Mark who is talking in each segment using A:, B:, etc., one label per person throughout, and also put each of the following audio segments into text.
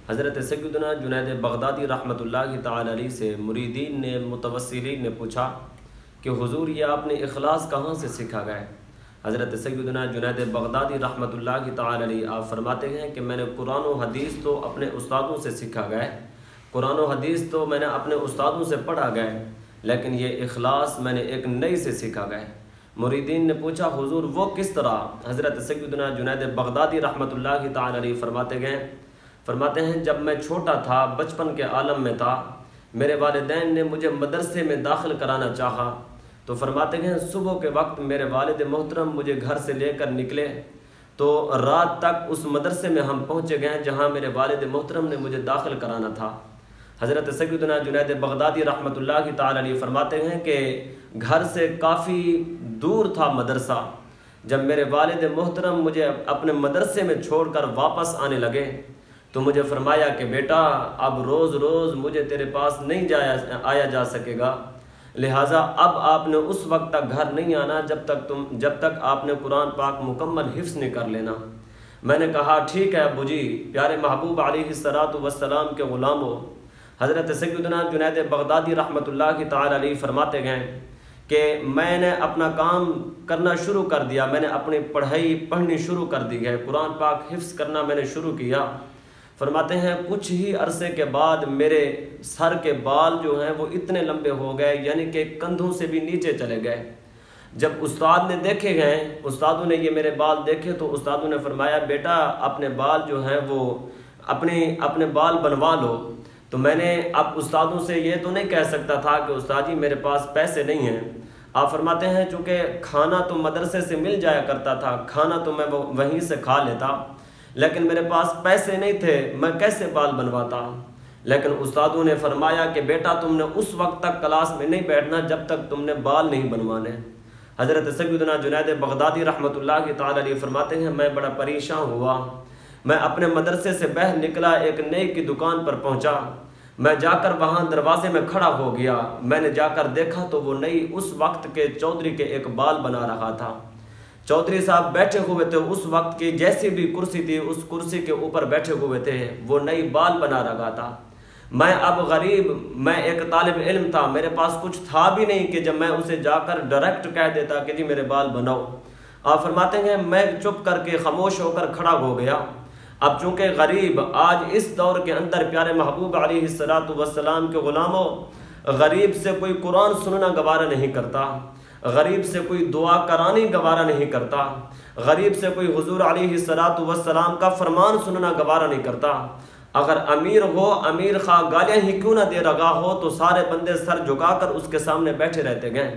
A: حضرت سیدنا جنید بغدادی رحمۃ اللہ تعالی علیہ سے مریدین نے متوسلین نے پوچھا کہ حضور یہ آپ نے اخلاص کہاں سے سیکھا گئے؟ حضرت سیدنا جنید بغدادی رحمۃ اللہ تعالی علیہ آپ فرماتے ہیں کہ میں نے قرآن و حدیث تو اپنے استادوں سے سیکھا گئے، قرآن و حدیث تو میں نے اپنے استادوں سے پڑھا گئے، لیکن یہ اخلاص میں نے ایک نئی سے سیکھا گئے۔ مریدین نے پوچھا حضور وہ کس طرح؟ حضرت سیدنا جنید بغدادی رحمۃ اللہ تعالی علیہ فرماتے ہیں جب میں چھوٹا تھا، بچپن کے عالم میں تھا، میرے والدین نے مجھے مدرسے میں داخل کرانا چاہا تو فرماتے ہیں صبح کے وقت میرے والد محترم مجھے گھر سے لے کر نکلے تو رات تک اس مدرسے میں ہم پہنچے گئے جہاں میرے والد محترم نے مجھے داخل کرانا تھا۔ حضرت سیدنا جنید بغدادی رحمۃ اللہ تعالی علیہ فرماتے ہیں کہ گھر سے کافی دور تھا مدرسہ۔ جب میرے والد محترم مجھے اپنے مدرسے میں چھوڑ کر واپس آنے لگے تو مجھے فرمایا کہ بیٹا اب روز روز مجھے تیرے پاس نہیں آیا جا سکے گا، لہٰذا اب آپ نے اس وقت تک گھر نہیں آنا جب تک آپ نے قرآن پاک مکمل حفظ نہیں کر لینا۔ میں نے کہا ٹھیک ہے ابو جی۔ پیارے محبوب علیہ السلام کے غلاموں، حضرت سیدنا جنید بغدادی رحمۃ اللہ تعالی علیہ فرماتے گئے کہ میں نے اپنا کام کرنا شروع کر دیا، میں نے اپنی پڑھنی شروع کر دی ہے، قرآن پاک حفظ کرنا میں نے شروع کیا۔ فرماتے ہیں کچھ ہی عرصے کے بعد میرے سر کے بال جو ہیں وہ اتنے لمبے ہو گئے، یعنی کہ کندھوں سے بھی نیچے چلے گئے۔ جب استاد نے دیکھے گئے، استادوں نے یہ میرے بال دیکھے تو استادوں نے فرمایا بیٹا اپنے بال جو ہیں وہ اپنے بال بنوا لو۔ تو میں نے اب استادوں سے یہ تو نہیں کہہ سکتا تھا کہ استاد جی میرے پاس پیسے نہیں ہیں۔ آپ فرماتے ہیں چونکہ کھانا تو مدرسے سے مل جایا کرتا تھا، کھانا تو میں وہیں سے کھا لیتا، لیکن میرے پاس پیسے نہیں تھے، میں کیسے بال بنواتا؟ لیکن استادوں نے فرمایا کہ بیٹا تم نے اس وقت تک کلاس میں نہیں بیٹھنا جب تک تم نے بال نہیں بنوانے۔ حضرت سیدنا جنید بغدادی رحمۃ اللہ تعالی علیہ فرماتے ہیں میں بڑا پریشان ہوا، میں اپنے مدرسے سے باہر نکلا، ایک نئی کی دکان پر پہنچا، میں جا کر وہاں دروازے میں کھڑا ہو گیا، میں نے جا کر دیکھا تو وہ نئی اس وقت کے چودھری کے ایک بال بنا رہا تھا۔ چودھری صاحب بیٹھے ہوئے تھے، اس وقت کی جیسی بھی کرسی تھی اس کرسی کے اوپر بیٹھے ہوئے تھے، وہ نئی بال بنا رہا تھا۔ میں اب غریب، میں ایک طالب علم تھا، میرے پاس کچھ تھا بھی نہیں کہ جب میں اسے جا کر ڈائریکٹ کہہ دیتا کہ جی میرے بال بناؤ۔ آپ فرماتے ہیں میں چپ کر کے خاموش ہو کر کھڑا ہو گیا۔ اب چونکہ غریب آج اس دور کے اندر پیارے محبوب علیہ السلام کے غلاموں، غریب سے کوئی قرآن سننا گوارا نہیں کرتا، غریب سے کوئی دعا کرانی گوارا نہیں کرتا، غریب سے کوئی حضور علیہ السلام کا فرمان سننا گوارا نہیں کرتا۔ اگر امیر ہو، امیر خواہ گالیاں ہی کیوں نہ دے رہا ہو تو سارے بندے سر جھکا کر اس کے سامنے بیٹھے رہتے گئے۔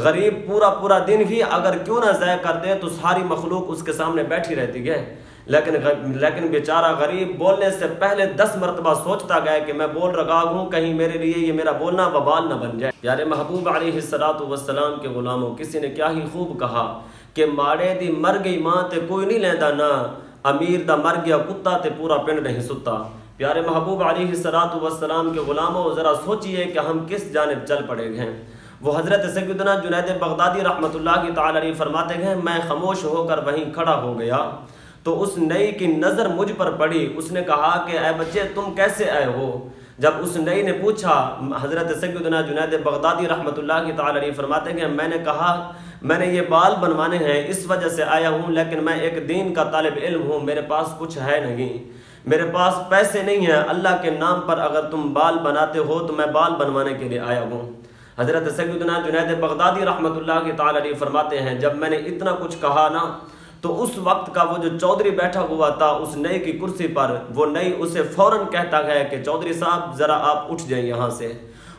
A: غریب پورا دن ہی اگر کیوں نہ ضائع کر دے تو ساری مخلوق اس کے سامنے بیٹھی رہتی ہے، لیکن بیچارہ غریب بولنے سے پہلے 10 مرتبہ سوچتا گیا کہ میں بول رہا ہوں کہیں میرے لیے یہ میرا بولنا وبال نہ بن جائے۔ پیارے محبوب علیہ السلام کے غلاموں، کسی نے کیا ہی خوب کہا کہ ماڑے دی مر گئی ماں تے کوئی نہیں لیندا نا، امیر دا مر گیا کتا تے پورا پنڈ نہیں ستا۔ پیارے محبوب علیہ السلام کے غلاموں، ذرا سوچئے کہ ہم کس جانب چل پڑے ہیں۔ وہ حضرت سیدنا جنید بغدادی رحمۃ اللہ تعالی علیہ فرماتے ہیں میں خاموش ہو کر وہیں کھڑا ہو گیا تو اس نئی کی نظر مجھ پر پڑی، اس نے کہا کہ اے بچے تم کیسے آئے ہو؟ جب اس نئی نے پوچھا، حضرت سیدنا جنید بغدادی رحمۃ اللہ تعالی علیہ فرماتے ہیں میں نے کہا میں نے یہ بال بنوانے ہیں اس وجہ سے آیا ہوں، لیکن میں ایک دین کا طالب علم ہوں، میرے پاس کچھ ہے نہیں، میرے پاس پیسے نہیں ہیں، اللہ کے نام پر اگر تم بال بناتے ہو تو میں بال بنوانے کے لیے آیا ہوں۔ حضرت سیدنا جنید بغدادی رحمۃ اللہ تعالی علیہ فرماتے ہیں جب میں نے اتنا کچھ کہا نا تو اس وقت کا وہ جو چودھری بیٹھا ہوا تھا اس نئی کی کرسی پر، وہ نئی اسے فوراً کہتا ہے کہ چودھری صاحب ذرا آپ اٹھ جائیں یہاں سے۔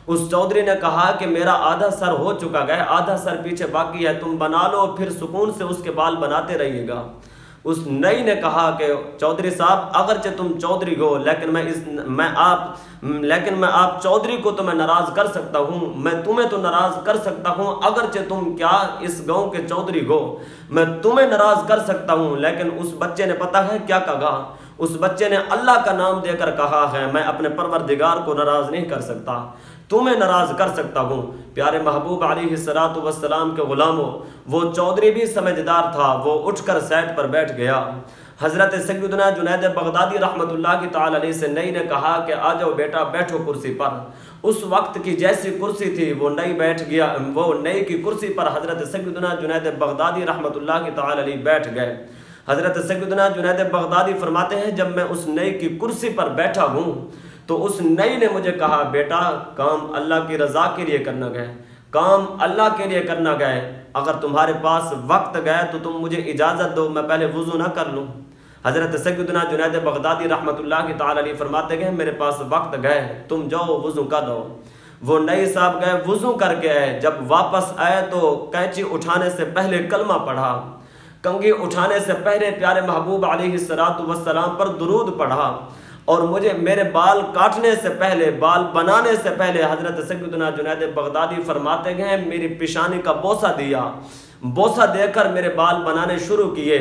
A: اس چودھری نے کہا کہ میرا آدھا سر ہو چکا ہے، آدھا سر پیچھے باقی ہے، تم بنا لو پھر سکون سے اس کے بال بناتے رہیے گا۔ اس نئی نے کہا کہ چودھری صاحب اگرچہ تم چودھری ہو لیکن میں آپ چودھری کو تو میں ناراض کر سکتا ہوں، میں تمہیں تو ناراض کر سکتا ہوں، اگرچہ تم کیا اس گاؤں کے چودھری ہو میں تمہیں ناراض کر سکتا ہوں، لیکن اس بچے نے پتہ ہے کیا کہا؟ اس بچے نے اللہ کا نام دے کر کہا ہے میں اپنے پروردگار کو ناراض نہیں کر سکتا، تمہیں ناراض کر سکتا ہوں۔ پیارے محبوب علیہ السلام کے غلاموں، وہ چودھری بھی سمجھدار تھا، وہ اٹھ کر سیٹ پر بیٹھ گیا۔ حضرت سیدنا جنید بغدادی رحمۃ اللہ کی تعالی علیہ سے نئی نے کہا کہ آ جاؤ بیٹا بیٹھو کرسی پر۔ اس وقت کی جیسی کرسی تھی وہ نئی بیٹھ گیا، وہ نئی کی کرسی پر حضرت سیدنا جنید بغدادی رحمۃ اللہ کی تعالی علیہ بیٹھ گئے۔ حضرت سیدنا جنید بغدادی فرماتے ہیں جب میں اس نئی کی کرسی پر بیٹھا ہوں تو اس نئی نے مجھے کہا بیٹا کام اللہ کی رضا کے لیے کرنا گئے، کام اللہ کے لیے کرنا گئے، اگر تمہارے پاس وقت گئے تو تم مجھے اجازت دو میں پہلے وضو نہ کر لوں۔ حضرت سیدنا جنید بغدادی رحمۃ اللہ کی تعالی علیہ فرماتے گئے میرے پاس وقت گئے، تم جاؤ وضو کر دو۔ وہ نئی صاحب گئے وضو کر کے آئے، جب واپس آئے تو کینچی اٹھانے سے پہلے کلمہ پڑھا، کنگھی اٹھانے سے پہلے پیارے محبوب علیہ السلام پر درود پڑھا، اور مجھے میرے بال کاٹنے سے پہلے، بال بنانے سے پہلے حضرت سیدنا جنید بغدادی فرماتے گئے میری پیشانی کا بوسہ دیا، بوسہ دے کر میرے بال بنانے شروع کیے۔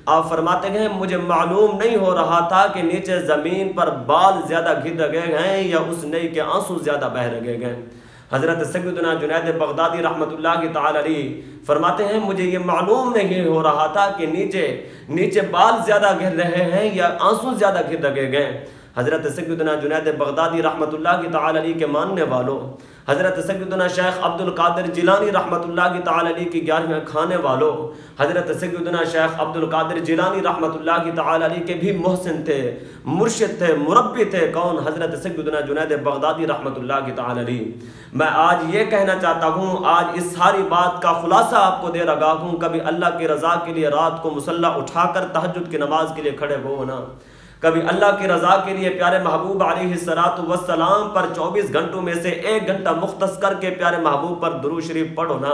A: آپ فرماتے گئے مجھے معلوم نہیں ہو رہا تھا کہ نیچے زمین پر بال زیادہ گر لگے ہیں یا اس نئی کے آنسو زیادہ بہہ لگے گئے۔ حضرت سیدنا جنید بغدادی رحمۃ اللہ کی تعالی علیہ فرماتے ہیں مجھے یہ معلوم نہیں ہو رہا تھا کہ نیچے بال زیادہ گر رہے ہیں یا آنسو زیادہ گر لگے گئے۔ حضرت سیدنا جنید بغدادی رحمۃ اللہ کی تعالی علیہ کے ماننے والوں، حضرت سیدنا شیخ عبد القادر جیلانی رحمۃ اللہ کی تعالی علیہ کی 11ویں کھانے والوں، حضرت سیدنا شیخ عبد القادر جیلانی رحمۃ اللہ کی تعالی علیہ کے بھی محسن تھے، مرشد تھے، مربی تھے، کون؟ حضرت سیدنا جنید بغدادی رحمۃ اللہ کی تعالی علیہ۔ میں آج یہ کہنا چاہتا ہوں، آج اس ساری بات کا خلاصہ آپ کو دے رہا ہوں، کبھی اللہ کی رضا کے لیے رات کو مصلی اٹھا کر تہجد کی نماز کے لیے کھڑے ہونا، کبھی اللہ کی رضا کے لیے پیارے محبوب علیہ السلام پر 24 گھنٹوں میں سے 1 گھنٹہ مختص کر کے پیارے محبوب پر درود شریف پڑھو نا۔